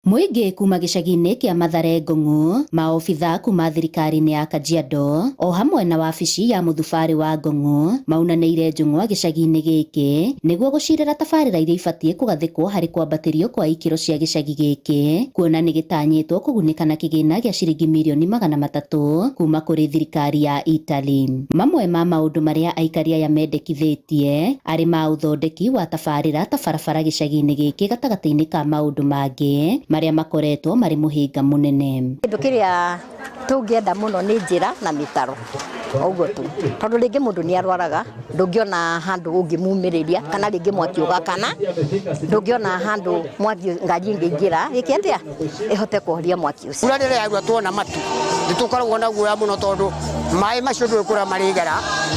Muingi kuma gicagi-ini kia Mathare Ngong'u, maobitha kuma thirikari-ini ya Kajiado o hamwe na wabici ya muthubari wa Ngong'u maunanĩire Njung'wa gicagi-ini giki niguo gucirĩra tabarĩra iria ibatie kugathikwo hari kwambatirio kwa ikiro cia gicagi giki, kuona ni gitanyitwo kugunĩka na kĩgĩna gĩa ciringi mirioni 300 kuma kuri thirikari ya Italy. Mamwe ma maundu maria aikari aya mendekithĩtie arĩ ma uthondeki wa tabarĩra ta barabara gicagi-ini giki gatagati-ini ka maundu mangĩ maria makoretwo mari muhinga munene. Kindu kiria tungienda muno ni njira na mitaro oguo tu, tondu ringi mundu ni arwaraga ndungiona handu ungimumiriria kana ringi mwaki ugakana ndungiona handu mwaki ngari ingĩingĩra ikendia ihote kuhoria mwaki ucio. Ura rĩrĩa yagua tuona matu nitukoragwo na guoya muno tondu mai macio ndwikura marigera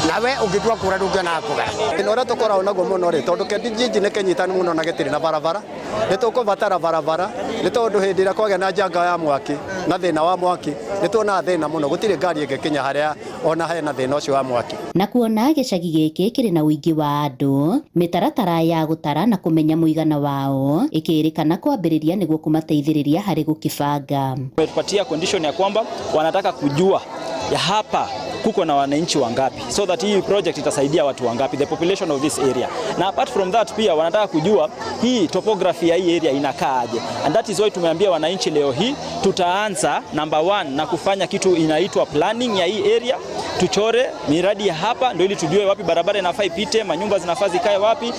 nawe ungitua kura ndungiona kugara. Ino ria tukoragwo naguo muno ri tondu kijiji ni kinyitanu muno na gitiri na barabara nitukubatara barabara ni tondu hindi ria kwagĩa na njanga ya mwaki na thina wa mwaki nituona thina muno gutiri ngari ingikinya haria ona hena thina ucio wa mwaki. Na kuona gicagi giki kiri na uingi wa andu, mitaratara ya gutara na kumenya muigana wao ikirikana kwambiriria niguo kumateithiriria hari gukibanga. Tupatia condition ya kwamba wanataka kujua ya hapa kuko na wananchi wangapi, so that hii project itasaidia watu wangapi, the population of this area. Na apart from that pia wanataka kujua hii topography ya hii area inakaaje, and that is why tumeambia wananchi leo hii tutaanza number 1 na kufanya kitu inaitwa planning ya hii area. Tuchore miradi ya hapa ndio ili tujue wapi barabara inafaa ipite, manyumba zinafaa zikae wapi,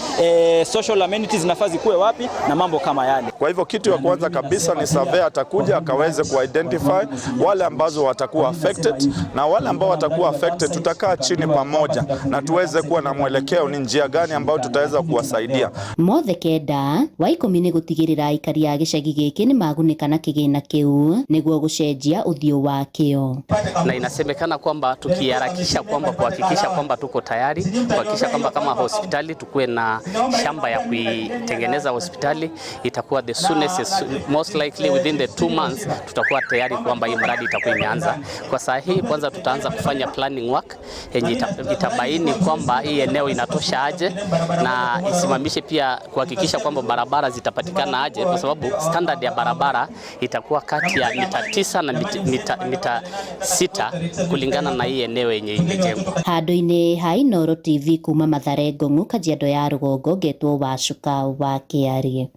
social amenities zinafaa zikuwe wapi na mambo kama yale. Kwa hivyo kitu ya kwanza kabisa ni surveyor atakuja akaweze kuidentify wale ambazo watakuwa affected, na wale ambao watakuwa affected tutakaa chini pamoja na tuweze kuwa na mwelekeo ni njia gani ambayo tutaweza kuwasaidia. Mothe kenda wa 10 ni gutigirira aikari ya gicagi giki ni magunĩka na kĩgĩna kĩu niguo gucenjia uthio wakio. Na inasemekana kwamba tukiharakisha kwamba kuhakikisha kwamba tuko tayari, kuhakikisha kwamba kama hospitali tukuwe na shamba ya kuitengeneza hospitali, itakuwa the soonest, most likely within the 2 months tutakuwa tayari kwamba hii mradi itakuwa imeanza. Kwa saa hii kwanza tutaanza kufanya planning work yenye itabaini kwamba hii eneo inatosha aje, na isimamishe pia kuhakikisha kwamba barabara zitapatikana aje, kwa sababu standard ya barabara itakuwa kati ya mita 9 na mita 6 kulingana na hii eneo yenye imejengwa. Handu-ini ha Inooro TV kuma Mathare Ngong'u, Kajiado ya Rũgongo, ngetwo Wacuka wa Kĩarie.